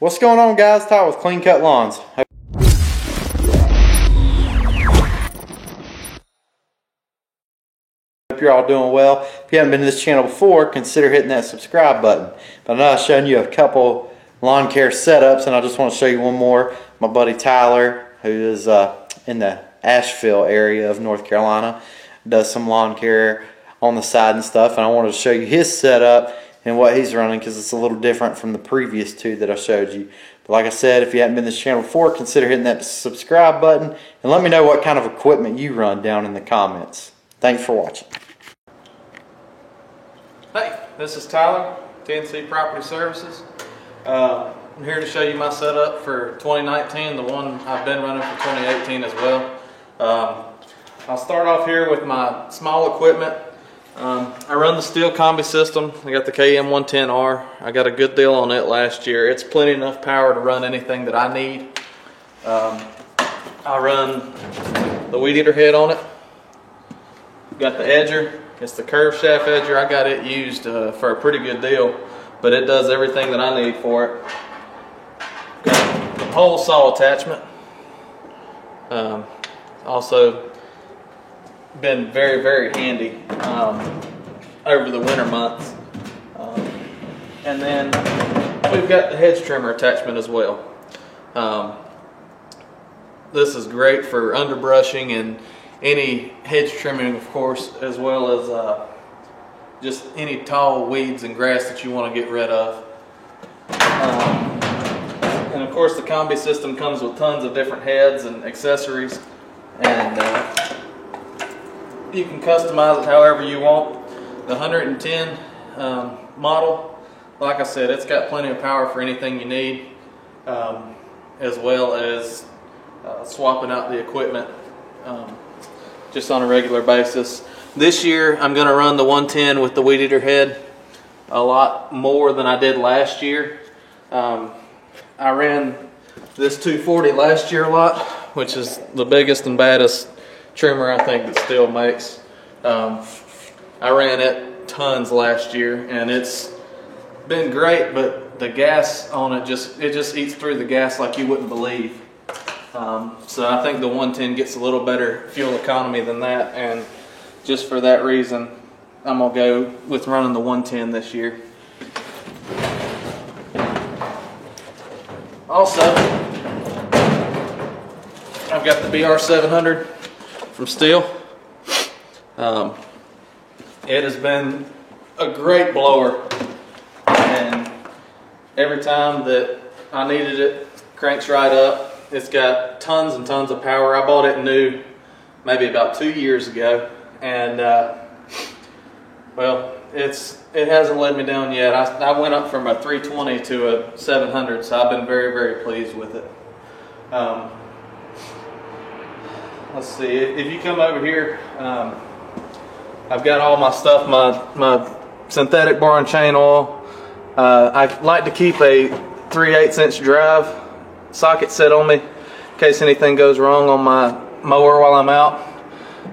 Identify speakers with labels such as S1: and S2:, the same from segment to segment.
S1: What's going on, guys? Ty with Clean Cut Lawns. Hope you're all doing well. If you haven't been to this channel before, consider hitting that subscribe button. But I know I've shown you a couple lawn care setups, and I just want to show you one more. My buddy Tyler, who is in the Asheville area of North Carolina, does some lawn care on the side and stuff, and I wanted to show you his setup and what he's running because it's a little different from the previous two that I showed you. But like I said, if you haven't been to this channel before, consider hitting that subscribe button and let me know what kind of equipment you run down in the comments. Thanks for watching.
S2: Hey, this is Tyler, TNC Property Services. I'm here to show you my setup for 2019, the one I've been running for 2018 as well. I'll start off here with my small equipment. I run the Stihl Combi system. I got the KM110R. I got a good deal on it last year. It's plenty enough power to run anything that I need. I run the weed eater head on it. Got the edger. It's the curved shaft edger. I got it used for a pretty good deal, but it does everything that I need for it. Got the pole saw attachment. Also been very, very handy over the winter months. And then we've got the hedge trimmer attachment as well. This is great for underbrushing and any hedge trimming, of course, as well as just any tall weeds and grass that you want to get rid of. And of course the Combi system comes with tons of different heads and accessories, and you can customize it however you want. The 110 model, like I said, it's got plenty of power for anything you need, as well as swapping out the equipment just on a regular basis. This year I'm going to run the 110 with the weed eater head a lot more than I did last year. I ran this 240 last year a lot, which is the biggest and baddest trimmer I think that Stihl makes. I ran it tons last year and it's been great, but the gas on it just eats through the gas like you wouldn't believe. So I think the 110 gets a little better fuel economy than that, and just for that reason I'm gonna go with running the 110 this year. Also, I've got the BR700 from Stihl. It has been a great blower, and every time that I needed it, cranks right up. It's got tons and tons of power. I bought it new maybe about 2 years ago, and well, it hasn't let me down yet. I went up from a 320 to a 700, so I've been very, very pleased with it. Let's see, if you come over here, I've got all my stuff, my synthetic bar and chain oil. I like to keep a 3/8 inch drive socket set on me in case anything goes wrong on my mower while I'm out.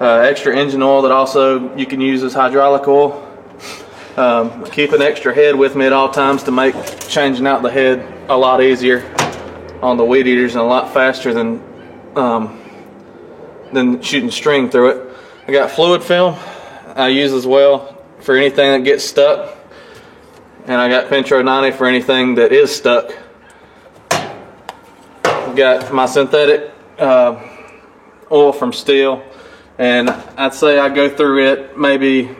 S2: Extra engine oil that also you can use as hydraulic oil. Keep an extra head with me at all times to make changing out the head a lot easier on the weed eaters and a lot faster than shooting string through it. I got fluid film I use as well for anything that gets stuck, and I got Pentro 90 for anything that is stuck. Got my synthetic oil from Stihl, and I'd say I go through it maybe,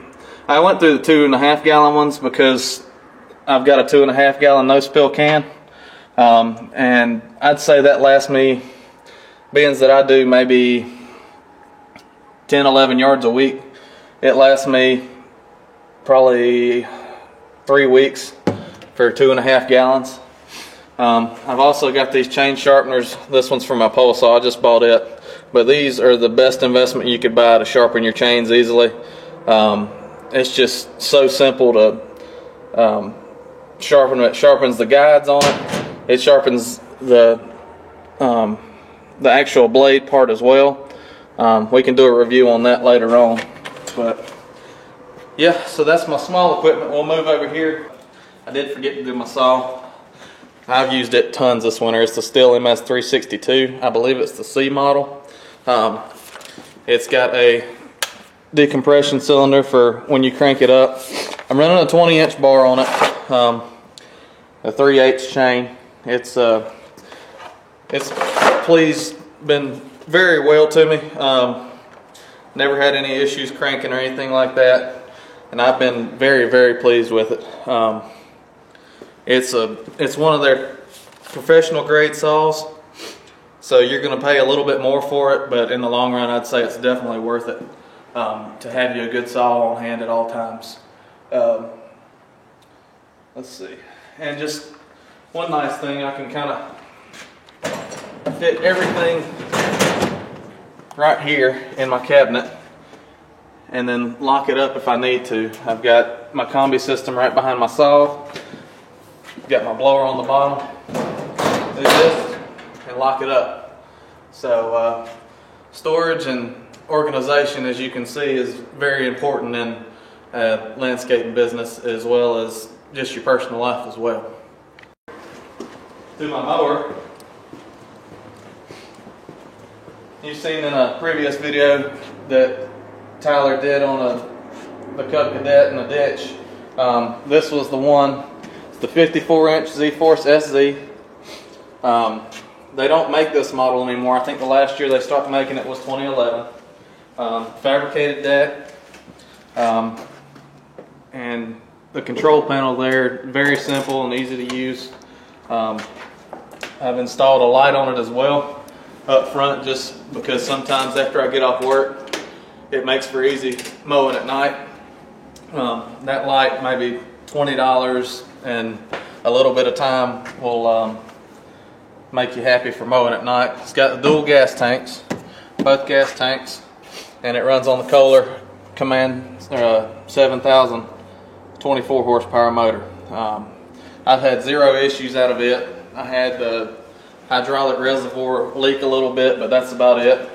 S2: I went through the 2.5 gallon ones because I've got a 2.5 gallon no spill can, and I'd say that lasts me, being that I do maybe 10-11 yards a week, it lasts me probably 3 weeks for 2.5 gallons. I've also got these chain sharpeners. This one's for my pole saw. I just bought it, but these are the best investment you could buy to sharpen your chains easily. It's just so simple to sharpen. It sharpens the guides on it. It sharpens the actual blade part as well. We can do a review on that later on, but yeah, so that's my small equipment. We'll move over here. I did forget to do my saw. I've used it tons this winter. It's the Stihl MS362. I believe it's the C model. It's got a decompression cylinder for when you crank it up. I'm running a 20-inch bar on it, a 3/8 chain. It's been very well to me. Never had any issues cranking or anything like that, and I've been very, very pleased with it. It's one of their professional grade saws, so you're going to pay a little bit more for it, but in the long run I'd say it's definitely worth it to have you a good saw on hand at all times. Let's see, and just one nice thing, I can kind of fit everything right here in my cabinet and then lock it up if I need to. I've got my combi system right behind my saw. Got my blower on the bottom. Do this and lock it up. So storage and organization, as you can see, is very important in landscaping business as well as just your personal life as well. To my mower, you've seen in a previous video that Tyler did on the Cub Cadet in the ditch. This was the one. The 54-inch Z-Force SZ. They don't make this model anymore. I think the last year they started making it was 2011. Fabricated deck, and the control panel there, very simple and easy to use. I've installed a light on it as well up front, just because sometimes after I get off work it makes for easy mowing at night. That light, maybe $20 and a little bit of time, will make you happy for mowing at night. It's got the dual gas tanks, both gas tanks, and it runs on the Kohler Command 7000 24 horsepower motor. I've had zero issues out of it. I had the hydraulic reservoir leak a little bit, but that's about it.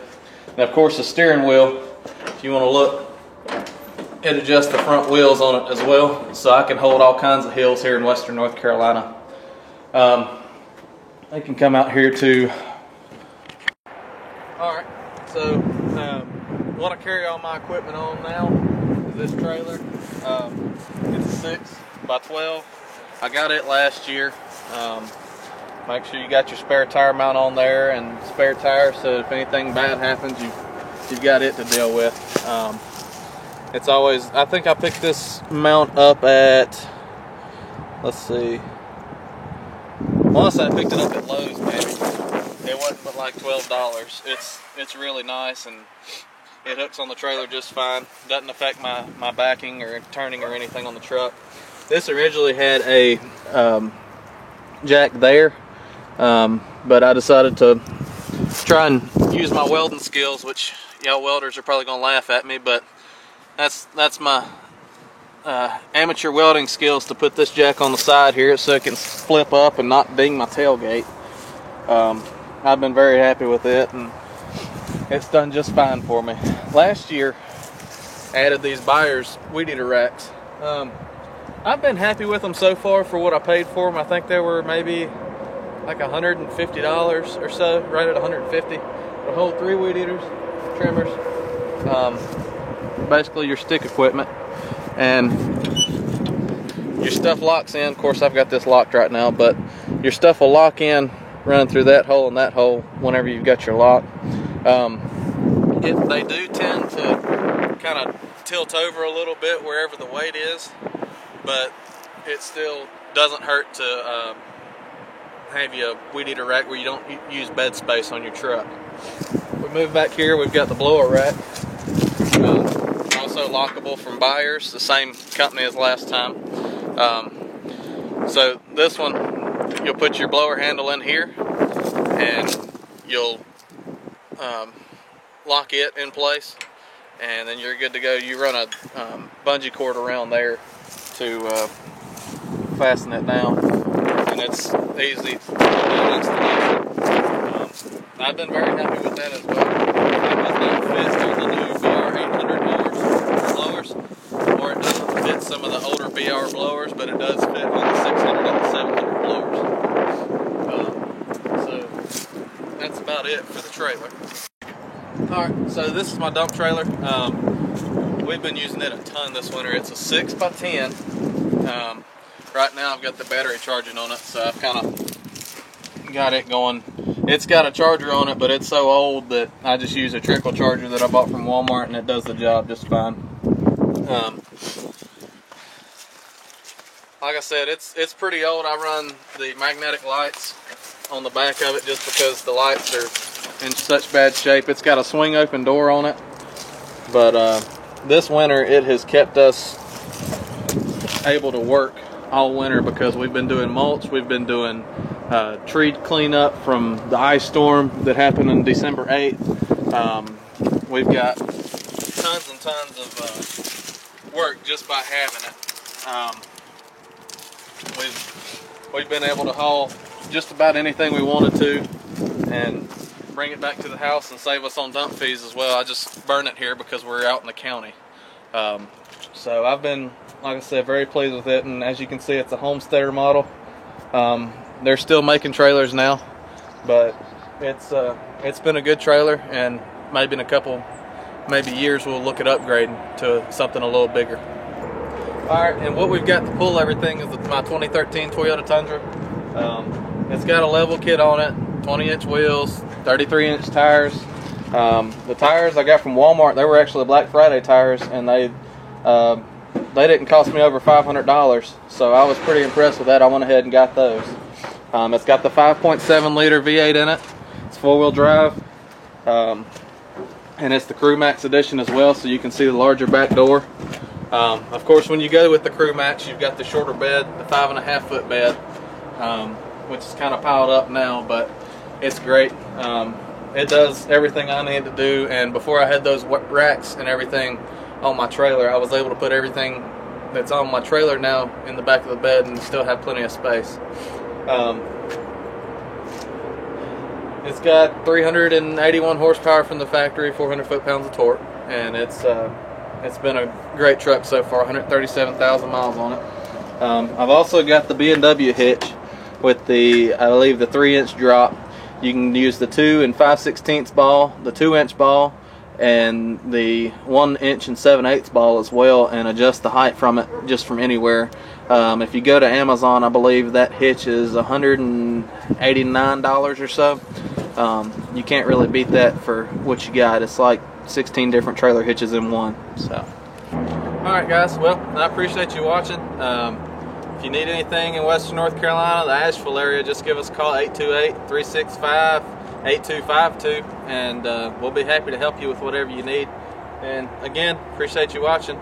S2: And of course the steering wheel, if you want to look, it adjusts the front wheels on it as well, so I can hold all kinds of hills here in western North Carolina. I can come out here to. Alright, so what I carry all my equipment on now is this trailer. It's a 6x12. I got it last year. Make sure you got your spare tire mount on there and spare tires, so if anything bad happens, you've got it to deal with. It's always, I think I picked this mount up at, let's see, honestly I picked it up at Lowe's, maybe. It wasn't but like $12. It's really nice, and it hooks on the trailer just fine. Doesn't affect my backing or turning or anything on the truck. This originally had a jack there, but I decided to try and use my welding skills, which y'all welders are probably gonna laugh at me, but that's my amateur welding skills, to put this jack on the side here so it can flip up and not ding my tailgate. I've been very happy with it, and it's done just fine for me. Last year I added these Byers weed eater racks. I've been happy with them so far for what I paid for them. I think they were maybe like $150 or so, right at $150. To hold 3 weed eaters, trimmers, basically your stick equipment, and your stuff locks in. Of course I've got this locked right now, but your stuff will lock in running through that hole and that hole whenever you've got your lock. They do tend to kind of tilt over a little bit wherever the weight is, but it still doesn't hurt to have you a weed eater rack where you don't use bed space on your truck. We move back here, we've got the blower rack, also lockable from Byers, the same company as last time. So this one, you'll put your blower handle in here and you'll lock it in place, and then you're good to go. You run a bungee cord around there to fasten it down, and it's easy installation. I've been very happy with that as well. It does not fit on the new BR 800 blowers, or it doesn't fit some of the older BR blowers, but it does fit on the 600 and the 700 blowers. about it for the trailer. Alright, so this is my dump trailer. We've been using it a ton this winter. It's a 6x10. Right now I've got the battery charging on it, so I've kind of got it going. It's got a charger on it, but it's so old that I just use a trickle charger that I bought from Walmart, and it does the job just fine. Like I said, it's pretty old. I run the magnetic lights on the back of it just because the lights are in such bad shape. It's got a swing open door on it, but this winter it has kept us able to work all winter because we've been doing mulch, we've been doing tree cleanup from the ice storm that happened on December 8th. We've got tons and tons of work just by having it. We've been able to haul just about anything we wanted to and bring it back to the house and save us on dump fees as well. I just burn it here because we're out in the county. So I've been, like I said, very pleased with it, and as you can see, it's a Homesteader model. They're still making trailers now, but it's been a good trailer, and maybe in a couple years we'll look at upgrading to something a little bigger. Alright, and what we've got to pull everything is my 2013 Toyota Tundra. It's got a level kit on it, 20-inch wheels, 33-inch tires. The tires I got from Walmart, they were actually Black Friday tires, and they didn't cost me over $500, so I was pretty impressed with that. I went ahead and got those. It's got the 5.7 liter V8 in it. It's 4-wheel drive, and it's the Crew Max edition as well, so you can see the larger back door. Of course, when you go with the Crew Max, you've got the shorter bed, the 5.5 foot bed, which is kind of piled up now, but it's great. It does everything I need to do, and before I had those racks and everything on my trailer, I was able to put everything that's on my trailer now in the back of the bed and still have plenty of space. It's got 381 horsepower from the factory, 400 foot-pounds of torque, and it's been a great truck so far, 137,000 miles on it. I've also got the B&W hitch with the, I believe, the 3-inch drop. You can use the 2 and 5/16 ball, the 2-inch ball, and the 1 inch and 7/8 ball as well, and adjust the height from it just from anywhere. If you go to Amazon, I believe that hitch is $189 or so. You can't really beat that for what you got. It's like 16 different trailer hitches in one. So, alright guys, well, I appreciate you watching. If you need anything in Western North Carolina, the Asheville area, just give us a call, 828-365-8252, and we'll be happy to help you with whatever you need. And again, appreciate you watching.